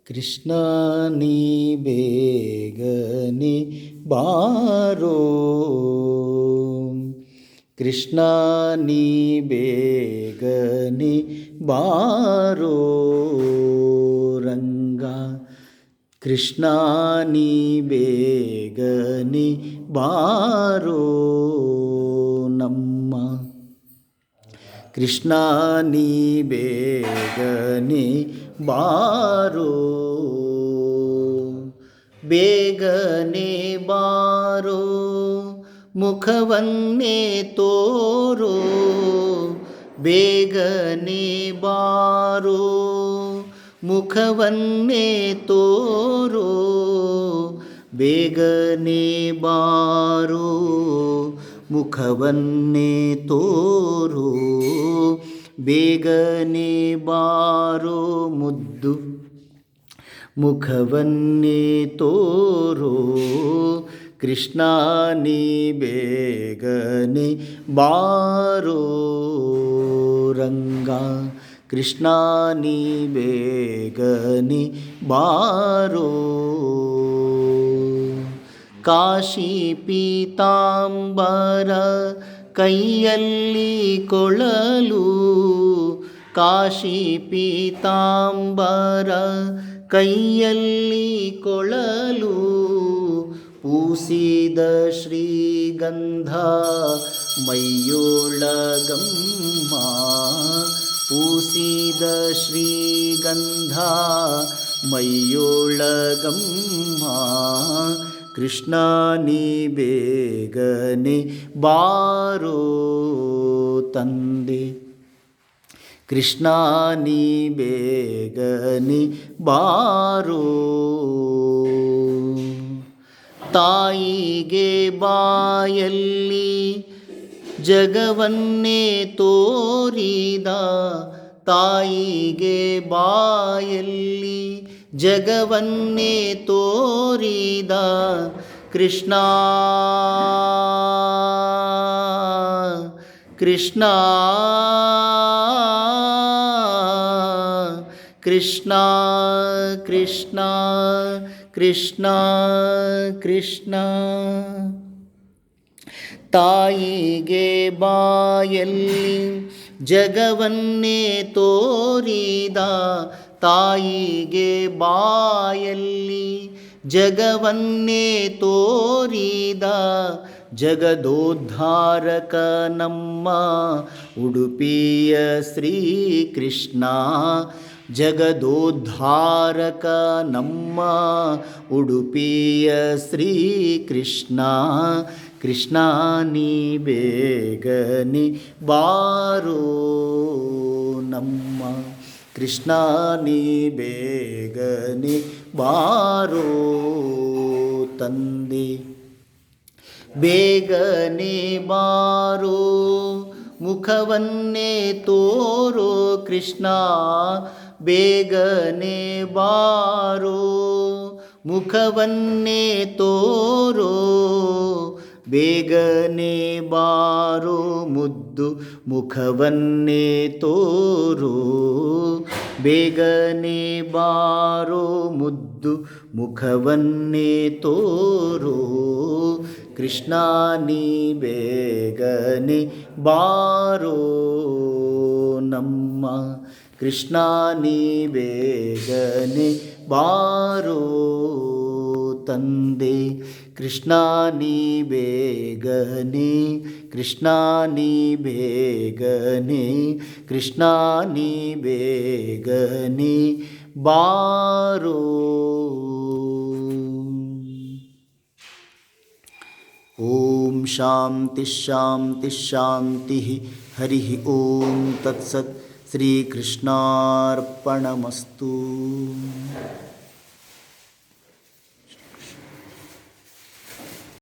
ಕೃಷ್ಣ ನೀ ಬೇಗನೆ ಬಾರೋ, ಕೃಷ್ಣ ನೀ ಬೇಗನೆ ಬಾರೋ ರಂಗ, ಕೃಷ್ಣ ನೀ ಬೇಗನೆ ಬಾರೋ ನಮ್ಮ, ಕೃಷ್ಣ ನೀ ಬೇಗನೆ ಬಾರೋ, ಬೇಗನೆ ಬಾರೋ ಮುಖವನ್ನೇ ತೋರೋ, ಬೇಗನೆ ಬಾರೋ ಮುಖವನ್ನೇ ತೋರೋ, ಬೇಗನೆ ಬಾರೋ ಮುಖವನ್ನೇ ತೋರೋ, ಬೇಗನೆ ಬಾರೋ ಮುದ್ದು ಮುಖವನ್ನೇ ತೋರೋ, ಕೃಷ್ಣ ನೀ ಬೇಗನೆ ಬಾರೋ ರಂಗ, ಕೃಷ್ಣ ನೀ ಬೇಗನೆ ಬಾರೋ, ಕಾಶಿ ಪೀತಾಂಬರ ಕೈಯಲ್ಲಿ ಕೊಳಲು, ಕಾಶಿ ಪೀತಾಂಬರ ಕೈಯಲ್ಲಿ ಕೊಳಲು, ಪೂಸಿದ ಶ್ರೀಗಂಧ ಮೈಯೊಳಗಮ್ಮ, ಪೂಸಿದ ಶ್ರೀಗಂಧ ಮೈಯೊಳಗಮ್ಮ, ಕೃಷ್ಣ ನೀ ಬೇಗನೆ ಬಾರೋ ತಂದೆ, ಕೃಷ್ಣ ನೀ ಬೇಗನೆ ಬಾರೋ, ತಾಯಿಗೆ ಬಾಯಲ್ಲಿ ಜಗವನ್ನೇ ತೋರಿದ, ತಾಯಿಗೆ ಬಾಯಲ್ಲಿ ಜಗವನ್ನೇ ತೋರಿದ, ಕೃಷ್ಣ ಕೃಷ್ಣ ಕೃಷ್ಣ ಕೃಷ್ಣ ಕೃಷ್ಣ ಕೃಷ್ಣ, ತಾಯಿಗೆ ಬಾಯಲ್ಲಿ ಜಗವನ್ನೇ ತೋರಿದ, ತಾಯಿಗೆ ಬಾಯಲ್ಲಿ ಜಗವನ್ನೇ ತೋರಿದ, ಜಗದೋದ್ಧಾರಕ ನಮ್ಮ ಉಡುಪಿಯ ಶ್ರೀಕೃಷ್ಣ, ಜಗದೋದ್ಧಾರಕ ನಮ್ಮ ಉಡುಪಿಯ ಶ್ರೀಕೃಷ್ಣ, ಕೃಷ್ಣ ನೀ ಬೇಗನೆ ಬಾರೋ ನಮ್ಮ, ಕೃಷ್ಣ ನೀ ಬೇಗನೆ ಬಾರೋ ತಂದೆ, ಬೇಗನೆ ಬಾರೋ ಮುಖವನ್ನೇ ತೋರೋ ಕೃಷ್ಣ, ಬೇಗನೆ ಬಾರೋ ಮುಖವನ್ನೇ ತೋರೋ, ಬೇಗನೆ ಬಾರೋ ಮುದ್ದು ಮುಖವನ್ನೇ ತೋರೋ, ಬೇಗನೆ ಬಾರೋ ಮುದ್ದು ಮುಖವನ್ನೇ ತೋರೋ, ಕೃಷ್ಣ ನೀ ಬೇಗನೆ ಬಾರೋ ನಮ್ಮ, ಕೃಷ್ಣ ನೀ ಬೇಗನೆ ಬಾರೋ ತಂದೆ, ಕೃಷ್ಣ ನೀ ಬೇಗನೆ, ಕೃಷ್ಣ ನೀ ಬೇಗನೆ, ಕೃಷ್ಣ ನೀ ಬೇಗನೆ ಬಾರೋ. ಓಂ ಶಾಂತಿ ಶಾಂತಿ ಶಾಂತಿ. ಹರಿ ಓಂ ತತ್ಸತ್. ಶ್ರೀಕೃಷ್ಣಾರ್ಪಣಮಸ್ತು.